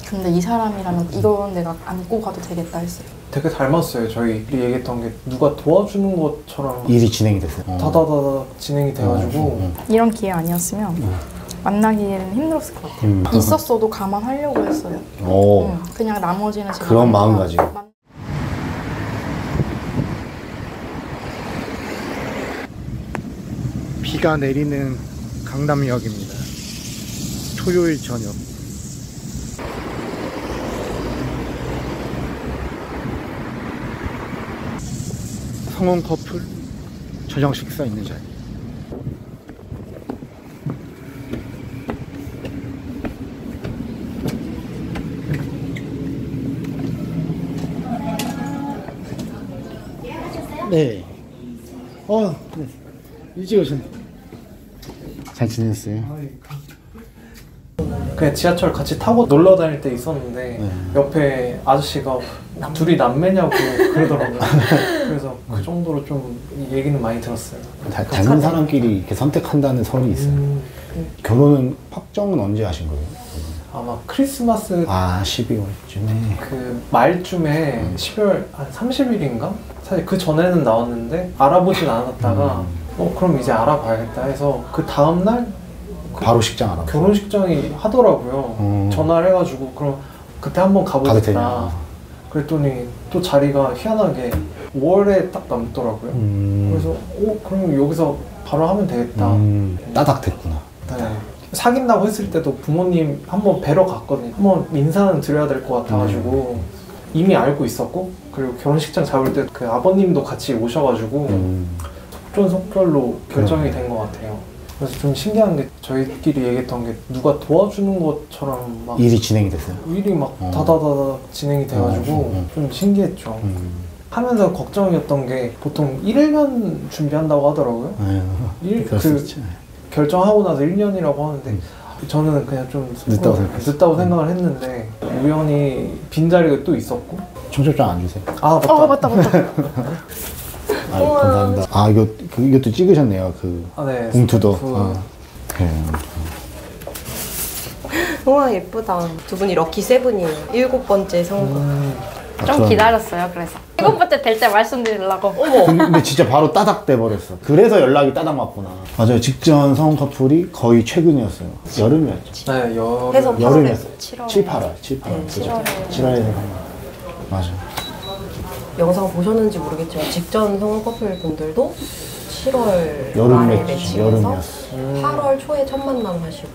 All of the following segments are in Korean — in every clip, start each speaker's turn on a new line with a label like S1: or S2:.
S1: 근데 이 사람이라면 이건 내가 안고 가도 되겠다 했어요.
S2: 되게 닮았어요. 저희들이 얘기했던 게 누가 도와주는 것처럼
S3: 일이 진행이 됐어요.
S2: 다다다다 진행이 돼가지고
S1: 이런 기회 아니었으면 만나기에는 힘들었을 것 같아요. 있었어도 감안하려고 했어요. 그냥 나머지는 제가
S3: 그런 마음가짐. 비가 내리는 강남역입니다. 토요일 저녁. 성원 커플 저녁 식사 있는 자리. 네. 네. 일찍 오셨네. 잘 지냈어요?
S2: 그냥 지하철 같이 타고 놀러 다닐 때 있었는데 옆에 아저씨가 둘이 남매냐고 그러더라고요. 그래서 그 정도로 좀 얘기는 많이 들었어요.
S3: 닮은 사람끼리 이렇게 선택한다는 설이 있어요. 결혼은 확정은 언제 하신 거예요?
S2: 아마 크리스마스
S3: 12월쯤에
S2: 그 말쯤에 12월 한 30일인가? 사실 그 전에는 나왔는데 알아보진 않았다가 그럼 이제 알아봐야겠다 해서 그 다음날
S3: 바로 식장 알아봤어요.
S2: 결혼식장이 하더라고요. 전화를 해가지고 그럼 그때 한번 가보겠다. 그랬더니 또 자리가 희한하게 5월에 딱 남더라고요. 그래서 그럼 여기서 바로 하면 되겠다.
S3: 따닥 됐구나.
S2: 네. 사귄다고 했을 때도 부모님 한번 뵈러 갔거든요. 한번 인사는 드려야 될 것 같아가지고 이미 알고 있었고, 그리고 결혼식장 잡을 때 그 아버님도 같이 오셔가지고 속전속결로 결정이 된 것 같아요. 그래서 좀 신기한 게 저희끼리 얘기했던 게 누가 도와주는 것처럼 막
S3: 일이 진행이 됐어요.
S2: 일이 막 다다다다 진행이 돼가지고 좀 신기했죠. 하면서 걱정이었던 게 보통 1년 준비한다고 하더라고요. 그 결정하고 나서 1년이라고 하는데 저는 그냥 좀 늦다고 생각을 했는데 우연히 빈자리가 또 있었고.
S3: 청첩장 안 주세요?
S2: 아 맞다.
S3: 감사합니다. 이것도 찍으셨네요.
S2: 네,
S3: 봉투도.
S4: 우와 예쁘다. 두 분이 럭키 세븐이에요. 7번째 선거.
S1: 좀 기다렸어요. 그래서 7번째 될 때 말씀드리려고.
S3: 근데 진짜 바로 따닥 돼버렸어. 그래서 연락이 따닥 왔구나. 맞아요. 직전 성원 커플이 거의 최근이었어요. 여름이었죠.
S2: 네,
S3: 여름이었어요.
S1: 7월.
S3: 7, 8월. 7월에 맞아.
S4: 영상 보셨는지 모르겠지만 직전 성원 커플 분들도 7월
S3: 여름
S4: 말에
S3: 매치,
S4: 매칭해서
S3: 여름이었어.
S4: 8월 초에 첫 만남 하시고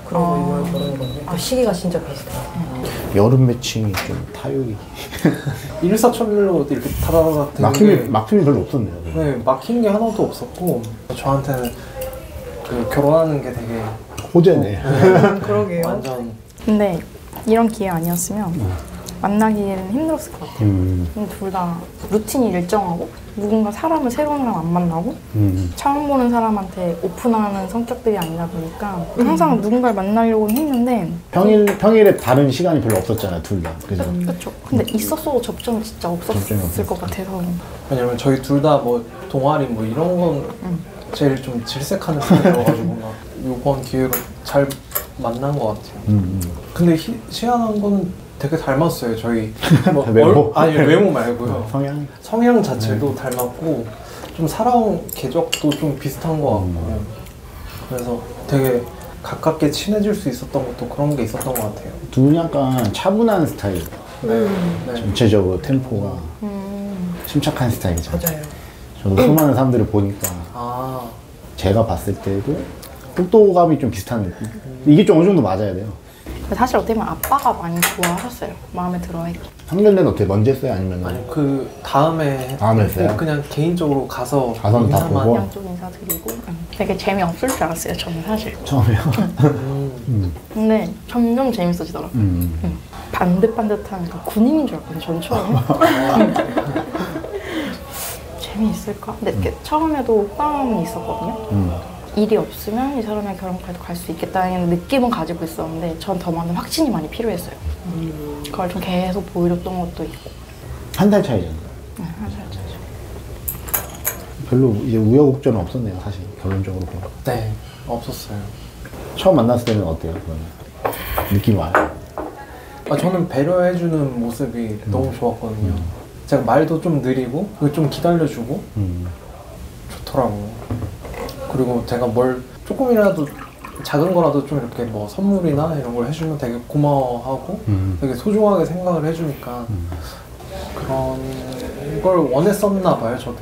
S4: 그러고 6월 결혼이거든요. 그 시기가 진짜 비슷해요.
S3: 여름 매칭이 좀 타율이
S2: 일사천리로 이렇게 타다다다 되는
S3: 막힘이 별로 없었네요.
S2: 네, 막힌 게 하나도 없었고 저한테는 그 결혼하는 게 되게
S3: 호재네.
S4: 그러게요.
S2: 완전.
S1: 근데 이런 기회 아니었으면 만나기에는 힘들었을 것 같아요. 둘 다 루틴이 일정하고 누군가 새로운 사람 안 만나고 처음 보는 사람한테 오픈하는 성격들이 아니다 보니까 항상 누군가를 만나려고는 했는데
S3: 평일에 다른 시간이 별로 없었잖아요, 둘 다. 그죠?
S1: 그렇죠. 근데 있었어도 접점이 진짜 없었을 것 같아서.
S2: 왜냐면 저희 둘 다 뭐 동아리 뭐 이런 건 제일 좀 질색하는 스타일이어가지고 막 이번 기회로 잘 만난 것 같아요. 근데 희한한 거는 되게 닮았어요. 저희 뭐
S3: 외모?
S2: 아니 외모 말고요.
S3: 성향
S2: 자체도 닮았고 좀 살아온 궤적도 좀 비슷한 것 같고 그래서 되게 가깝게 친해질 수 있었던 것도 그런 게 있었던 것 같아요.
S3: 두 분이 약간 차분한 스타일.
S2: 네.
S3: 전체적으로 템포가 침착한 스타일이죠.
S4: 맞아요.
S3: 저도 수많은 사람들을 보니까 제가 봤을 때도 속도감이 좀 비슷한 느낌. 이게 좀 어느 정도 맞아야 돼요.
S1: 사실 어떻게 보면 아빠가 많이 좋아하셨어요. 마음에 들어했고.
S3: 상견례는 어떻게 먼저 했어요? 아니면?
S2: 아니 그 다음에
S3: 했어요?
S2: 그냥 개인적으로 가서
S3: 다 보고?
S1: 양쪽 인사드리고 되게 재미없을 줄 알았어요. 저는 사실.
S3: 처음에요?
S1: 근데 점점 재밌어지더라고요. 반듯반듯한 군인인 줄 알았거든요. 전 처음에. 재미있을까? 근데 이렇게 처음에도 호감이 있었거든요. 일이 없으면 이 사람의 결혼까지도 갈 수 있겠다는 느낌은 가지고 있었는데 전 더 많은 확신이 많이 필요했어요. 그걸 좀 계속 보여줬던 것도 있고.
S3: 한 달 차이잖아요.
S1: 네, 한 달 차이죠.
S3: 별로 이제 우여곡절은 없었네요, 사실 결론적으로 보면.
S2: 네, 없었어요.
S3: 처음 만났을 때는 어때요, 그러면? 느낌 와요?
S2: 저는 배려해주는 모습이 너무 좋았거든요. 제가 말도 좀 느리고 좀 기다려주고 좋더라고요. 그리고 제가 뭘 조금이라도 작은 거라도 좀 이렇게 뭐 선물이나 이런 걸 해주면 되게 고마워하고 되게 소중하게 생각을 해주니까 그런 걸 원했었나 봐요. 저도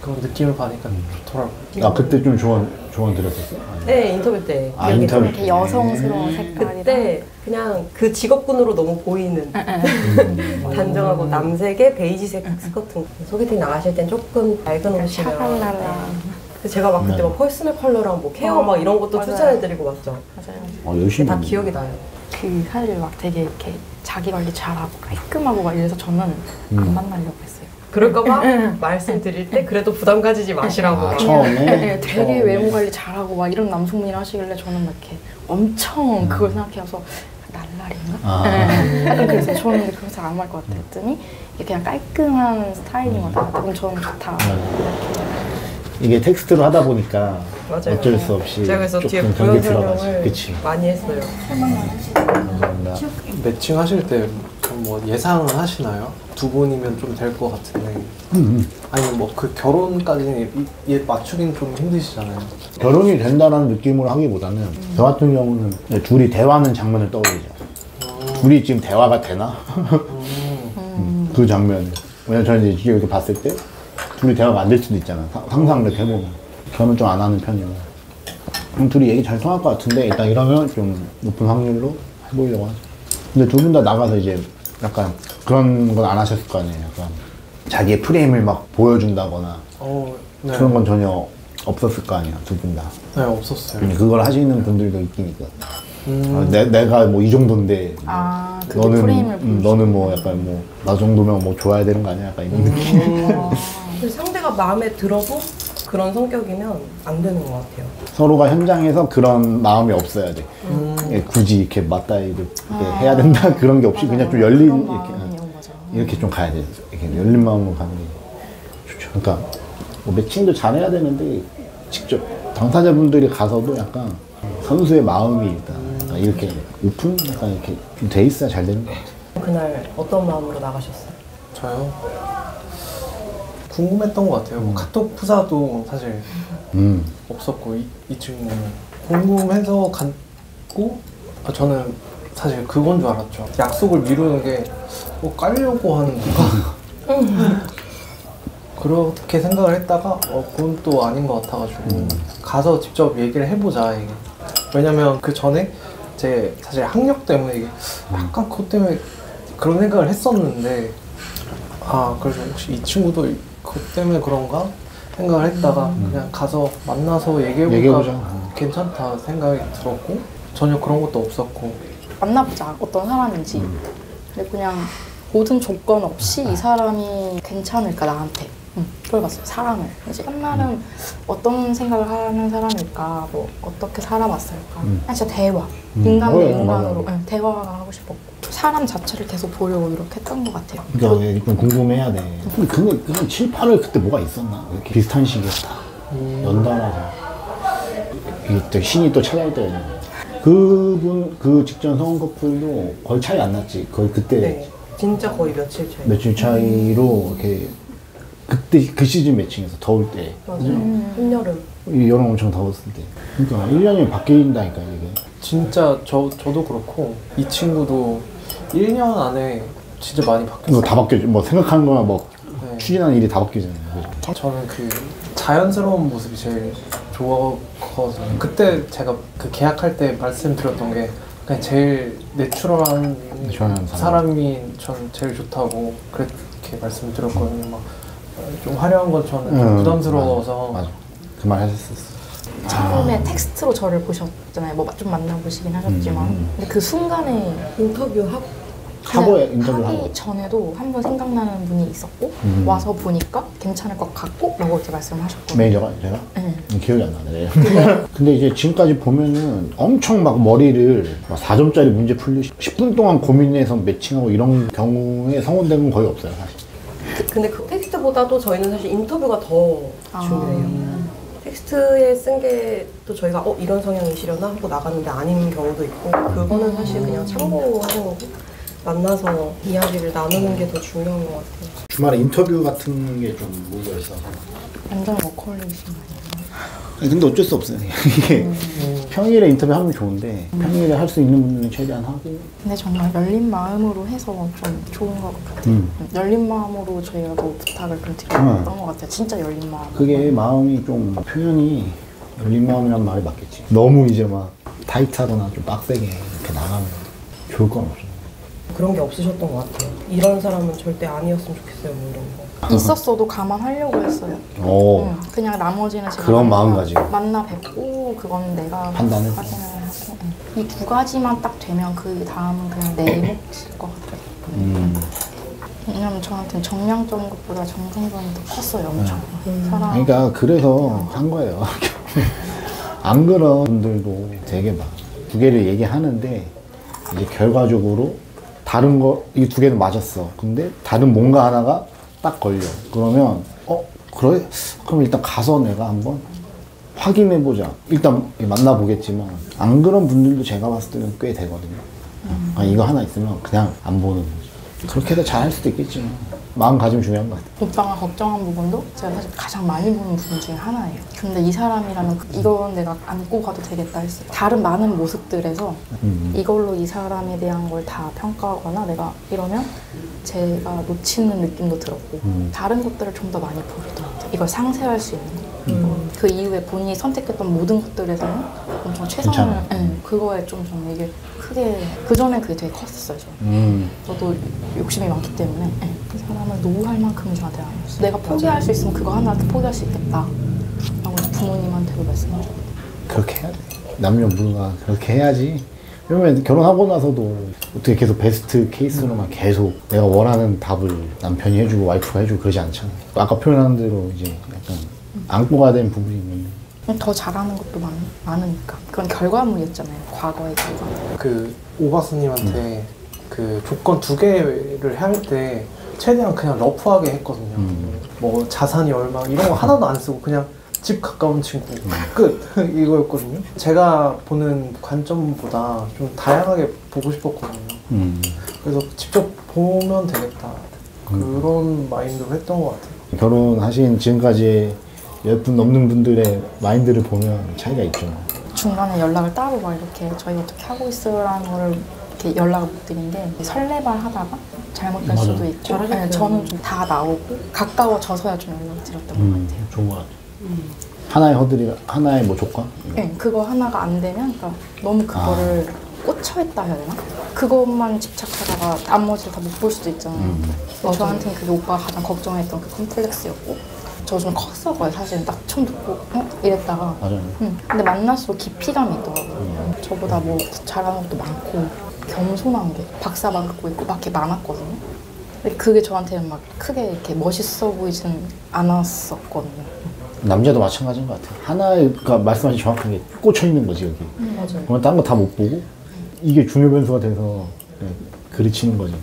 S2: 그런 느낌을 받으니까 좋더라고요.
S3: 그때 좀 조언 드렸었어요?
S4: 네, 인터뷰 때.
S3: 인터뷰
S1: 이렇게 여성스러운 색깔이랑
S4: 그때 그냥 그 직업군으로 너무 보이는 단정하고 남색의 베이지색 스커트. 소개팅 나가실 땐 조금 밝은 옷이면
S1: 샤랄랄라.
S4: 제가 막 그때 막 퍼스널 컬러랑 뭐 케어 막 이런 것도
S1: 맞아요.
S4: 추천해드리고 맞죠?
S1: 맞아요.
S3: 열심히
S4: 다
S3: 했네.
S4: 기억이 나요.
S1: 그 사실 막 되게 이렇게 자기 관리 잘하고 깔끔하고 막 이래서 저는 안 만나려고 했어요.
S4: 그럴까봐 말씀드릴 때 그래도 부담 가지지 마시라고.
S3: 처음에?
S1: 되게 외모 관리 잘하고 막 이런 남성분이 하시길래 저는 막 이렇게 엄청 그걸 생각해서 날라리인가? 약간 그래서 저는 근데 그거 잘 안 맞을 것 같아 했더니 이게 그냥 깔끔한 스타일링이다. 그럼 저는 좋다.
S3: 이게 텍스트로 하다 보니까
S4: 맞아요.
S3: 어쩔 수 없이
S4: 제가 그래서 뒤에
S3: 조금
S4: 부연
S3: 경계 들어가지.
S4: 설명을
S3: 그치.
S4: 많이 했어요.
S3: 감사합니다.
S2: 매칭 하실 때 뭐 예상은 하시나요? 두 분이면 좀 될 것 같은데 아니 뭐 그 결혼까지는 맞추기는 좀 힘드시잖아요.
S3: 결혼이 된다라는 느낌으로 하기보다는 저 같은 경우는 둘이 대화하는 장면을 떠올리죠. 둘이 지금 대화가 되나? 그 장면. 왜냐면 저는 이제 이렇게 봤을 때 둘이 대화가 안 될 수도 있잖아. 상상 이렇게 해보면. 저는 좀 안 하는 편이고. 둘이 얘기 잘 통할 것 같은데 일단 이러면 좀 높은 확률로 해보려고 하죠. 근데 두 분 다 나가서 이제 약간 그런 건 안 하셨을 거 아니에요. 약간 자기의 프레임을 막 보여준다거나
S2: 네.
S3: 그런 건 전혀 없었을 거 아니에요. 두 분 다.
S2: 네, 없었어요.
S3: 그걸 하시는 분들도 있긴 있거든요. 내가 뭐 이 정도인데
S1: 그게 프레임을
S3: 너는 뭐 약간 뭐 나 정도면 뭐 좋아야 되는 거 아니야? 약간 이런 느낌.
S4: 근데 상대가 마음에 들어도 그런 성격이면 안 되는 것 같아요.
S3: 서로가 현장에서 그런 마음이 없어야 돼. 예, 굳이 이렇게 맞다 이렇게 해야 된다 그런 게 없이 그냥 좀 열린 이렇게 좀 가야 돼. 이렇게 열린 마음으로 가는 게 좋죠. 그러니까 뭐 매칭도 잘해야 되는데 직접 당사자분들이 가서도 약간 선수의 마음이 일단 약간 이렇게 오픈 약간 이렇게 좀 돼 있어야 잘 되는 것 같아요.
S4: 그날 어떤 마음으로 나가셨어요?
S2: 저요? 궁금했던 것 같아요. 뭐 카톡 프사도 사실 없었고 이 친구는 궁금해서 갔고 저는 사실 그건 줄 알았죠. 약속을 미루는 게 뭐 깔려고 하는 건가? 그렇게 생각을 했다가 그건 또 아닌 것 같아가지고 가서 직접 얘기를 해보자 이게. 왜냐면 그 전에 제 사실 학력 때문에 이게 약간 그것 때문에 그런 생각을 했었는데 그래서 혹시 이 친구도 그것 때문에 그런가 생각을 했다가 그냥 가서 만나서 얘기해보니까 괜찮다 생각이 들었고 전혀 그런 것도 없었고
S1: 만나보자 어떤 사람인지 근데 그냥 모든 조건 없이 이 사람이 괜찮을까 나한테 그걸 봤어요. 사람을 이제 첫날은 어떤 생각을 하는 사람일까 뭐 어떻게 살아왔을까 그냥 진짜 대화 인간 대 인간으로 대화가 하고 싶었고 사람 자체를 계속 보려고 이렇게 했던 것 같아요.
S3: 그러니까 좀 궁금해야 돼. 근데 그냥 7, 8월 그때 뭐가 있었나? 이렇게 비슷한 시기에 다 연달아서 이게 또 신이 또 찾아올 때가 있는 거야. 그분 그 직전 성원 커플도 거의 차이 안 났지. 거의 그때
S4: 네, 진짜 거의 며칠 차이.
S3: 며칠 차이로 이렇게 그때 그 시즌 매칭에서 더울 때
S4: 맞아요. 한여름.
S3: 여름 엄청 더웠을 때. 그러니까 1년이 바뀐다니까 이게.
S2: 진짜 저도 그렇고 이 친구도 1년 안에 진짜 많이 바뀌었어요.
S3: 이거 다 바뀌었죠. 뭐 생각하는 거나 뭐
S2: 네.
S3: 추진하는 일이 다 바뀌잖아요.
S2: 저는 그 자연스러운 모습이 제일 좋았거든요. 그때 제가 그 계약할 때 말씀드렸던 게 그냥 제일 내추럴한 사람이 전 제일 좋다고 그렇게 말씀드렸거든요. 막 좀 화려한 건 저는 좀 부담스러워서
S3: 맞아. 그 말 하셨었어.
S1: 처음에 텍스트로 저를 보셨잖아요. 뭐 좀 만나보시긴 하셨지만 근데 그 순간에
S4: 인터뷰하고
S3: 카보에 인터뷰를
S1: 하기
S3: 하고
S1: 전에도 한 번 생각나는 분이 있었고 와서 보니까 괜찮을 것 같고 라고 이렇게 말씀하셨거든요.
S3: 매니저가 제가?
S1: 네.
S3: 기억이 안 나네. 근데 이제 지금까지 보면은 엄청 막 머리를 막 4점짜리 문제 풀리 10분 동안 고민해서 매칭하고 이런 경우에 성공된 건 거의 없어요 사실.
S4: 근데 그 텍스트보다도 저희는 사실 인터뷰가 더 중요해요. 텍스트에 쓴 게 또 저희가 이런 성향이시려나 하고 나갔는데 아닌 경우도 있고 그거는 사실 그냥 참고하는 거고 만나서 이야기를 나누는 게 더 중요한 것 같아요.
S3: 주말에 인터뷰 같은 게 좀 몰려 있어서.
S1: 완전 워커홀릭이신 거 아니에요?
S3: 근데 어쩔 수 없어요. 이게 평일에 인터뷰 하면 좋은데 평일에 할 수 있는 분들은 최대한 하고.
S1: 근데 정말 열린 마음으로 해서 좀 좋은 것 같아요. 열린 마음으로 저희가 뭐 부탁을 좀 드렸던 것 같아요. 진짜 열린 마음.
S3: 그게 마음이 좀 표현이 열린 마음이란 말이 맞겠지. 너무 이제 막 타이트하거나 좀 빡세게 이렇게 나가면 좋을 건 없어.
S4: 그런 게 없으셨던 것 같아요. 이런 사람은 절대 아니었으면 좋겠어요, 뭐 이런 거.
S1: 있었어도 감안하려고 했어요.
S3: 오.
S1: 그냥 나머지는 제가
S3: 그런
S1: 만나-
S3: 마음가짐.
S1: 만나 뵙고 그건 내가
S3: 판단해서.
S1: 확인을 하고 이 두 가지만 딱 되면 그 다음은 그냥 내 몫일 것 같아요. 왜냐면 저한테는 정량적인 것보다 정성적인 게 더 컸어요, 엄청. 사람.
S3: 그러니까 그래서 한 거예요. 안 그런 분들도 되게 막 두 개를 얘기하는데 이제 결과적으로 다른 거 이 두 개는 맞았어. 근데 다른 뭔가 하나가 딱 걸려. 그러면 그래? 그럼 일단 가서 내가 한번 확인해 보자. 일단 만나보겠지만 안 그런 분들도 제가 봤을 때는 꽤 되거든요. 이거 하나 있으면 그냥 안 보는 거지. 그렇게 해서 잘할 수도 있겠지만 마음가짐 중요한 것 같아요.
S1: 오빠가 걱정한 부분도 제가 사실 가장 많이 보는 부분 중에 하나예요. 근데 이 사람이라면 이건 내가 안고 가도 되겠다 했어요. 다른 많은 모습들에서 이걸로 이 사람에 대한 걸 다 평가하거나 내가 이러면 제가 놓치는 느낌도 들었고 다른 것들을 좀 더 많이 보게 되었죠. 이걸 상쇄할 수 있는 거. 그 이후에 본인이 선택했던 모든 것들에서는 엄청 최선을 그거에 좀 저는 이게 크게 그전엔 그게 되게 컸었어요. 저도 욕심이 많기 때문에 그 사람을 노후할 만큼은 저한테 아니었어요. 내가 포기할 수 있으면 그거 하나라도 포기할 수 있겠다 라고 부모님한테도 말씀하셨거든요.
S3: 그렇게 해야 돼. 남녀 불가 그렇게 해야지. 왜냐면 결혼하고 나서도 어떻게 계속 베스트 케이스로만 계속 내가 원하는 답을 남편이 해주고 와이프가 해주고 그러지 않잖아요. 아까 표현한 대로 이제 약간 안고 가야 되는 부분이 있는데
S1: 더 잘하는 것도 많으니까 그건 결과물이었잖아요. 과거의 결과.
S2: 그 오바스님한테 그 조건 두 개를 할 때 최대한 그냥 러프하게 했거든요. 뭐 자산이 얼마 이런 거 하나도 안 쓰고 그냥 집 가까운 친구 끝 이거였거든요. 제가 보는 관점보다 좀 다양하게 보고 싶었거든요. 그래서 직접 보면 되겠다 그런 마인드로 했던 것 같아요.
S3: 결혼하신 지금까지 10분 넘는 분들의 마인드를 보면 차이가 있죠.
S1: 중간에 연락을 따로 막 이렇게 저희 어떻게 하고 있어라는 거를 이렇게 연락을 못 드린 게 설레발 하다가 잘못될
S3: 맞아.
S1: 수도 있고 저는 좀 다 나오고 가까워져서야 좀 연락을 드렸던 것 같아요.
S3: 좋은 것 같아요. 하나의 허들이 하나의 뭐 조건?
S1: 네, 그거 하나가 안 되면 그러니까 너무 그거를 꽂혀있다 해야 되나? 그것만 집착하다가 나머지를 다 못 볼 수도 있잖아요. 저한테는 그게 오빠가 가장 걱정했던 그 컴플렉스였고 저 좀 컸어요. 사실은 딱 처음 듣고 이랬다가
S3: 맞아요.
S1: 근데 만날수록 깊이감이 있더라고요. 저보다 뭐 잘하는 것도 많고 겸손한 게 박사 받고 있고 막 이렇게 많았거든요. 근데 그게 저한테는 막 크게 이렇게 멋있어 보이진 않았었거든요.
S3: 남자도 마찬가지인 것 같아요. 하나의, 그러니까 말씀하신 정확하게 꽂혀 있는 거지, 여기.
S1: 맞아요.
S3: 그러면 다른 거 다 못 보고, 이게 중요 변수가 돼서 그르치는 거지.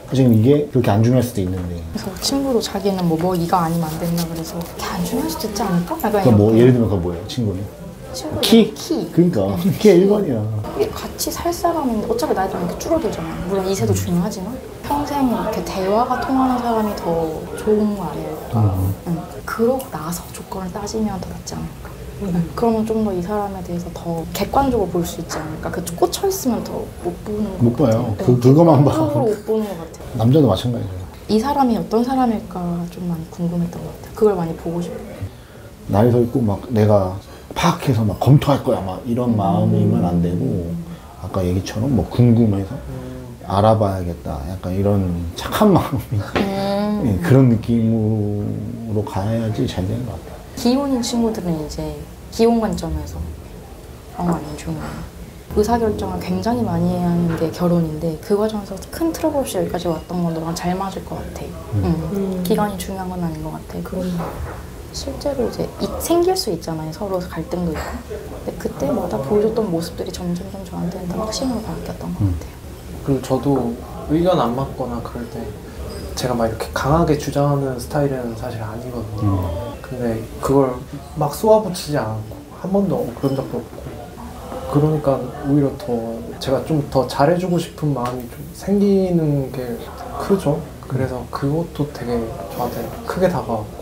S3: 사실 이게 그렇게 안 중요할 수도 있는데.
S1: 그래서 친구도 자기는 뭐 이거 아니면 안 된다 그래서 그게 안 중요할 수도 있지 않을까? 약간
S3: 그러니까 뭐,
S1: 이렇게.
S3: 예를 들면 그거 뭐예요, 친구는?
S1: 친구
S3: 키?
S1: 키.
S3: 그러니까. 그게 1번이야.
S1: 같이 살 사람인데 어차피 나이 들면 이렇게 줄어들잖아요. 물론 이세도 중요하지만 평생 이렇게 대화가 통하는 사람이 더 좋은 거 아니에요. 그러고 나서 조건을 따지면 더 낫지 않을까. 그러면 좀 더 이 사람에 대해서 더 객관적으로 볼 수 있지 않을까. 그 꽂혀 있으면 더 못 보는 것
S3: 못
S1: 같아요.
S3: 봐요. 그거만 봐.
S1: 객관적으로 못 보는 것 같아요.
S3: 남자도 마찬가지예요.
S1: 이 사람이 어떤 사람일까 좀 많이 궁금했던 것 같아요. 그걸 많이 보고 싶어요.
S3: 날이 서 있고 막 내가 파악해서 막 검토할 거야 막 이런 마음이면 안 되고 아까 얘기처럼 뭐 궁금해서 알아봐야겠다 약간 이런 착한 마음이 예, 그런 느낌으로 가야지 잘 되는 것 같아요.
S1: 기혼인 친구들은 이제 기혼 관점에서 그런 거 아니면 중요해요. 의사결정을 굉장히 많이 해야 하는 게 결혼인데 그 과정에서 큰 트러블 없이 여기까지 왔던 건 너랑 잘 맞을 것 같아. 기간이 중요한 건 아닌 것 같아. 실제로 이제 생길 수 있잖아요. 서로 갈등도 있고. 근데 그때마다 보여줬던 모습들이 점점 저한테는 더 확신으로 바뀌었던 것 같아요.
S2: 그리고 저도 의견 안 맞거나 그럴 때 제가 막 이렇게 강하게 주장하는 스타일은 사실 아니거든요. 근데 그걸 막 쏘아붙이지 않고 한 번도 그런 적도 없고 그러니까 오히려 더 제가 좀 더 잘해주고 싶은 마음이 좀 생기는 게 크죠. 그래서 그것도 되게 저한테 크게 다가왔고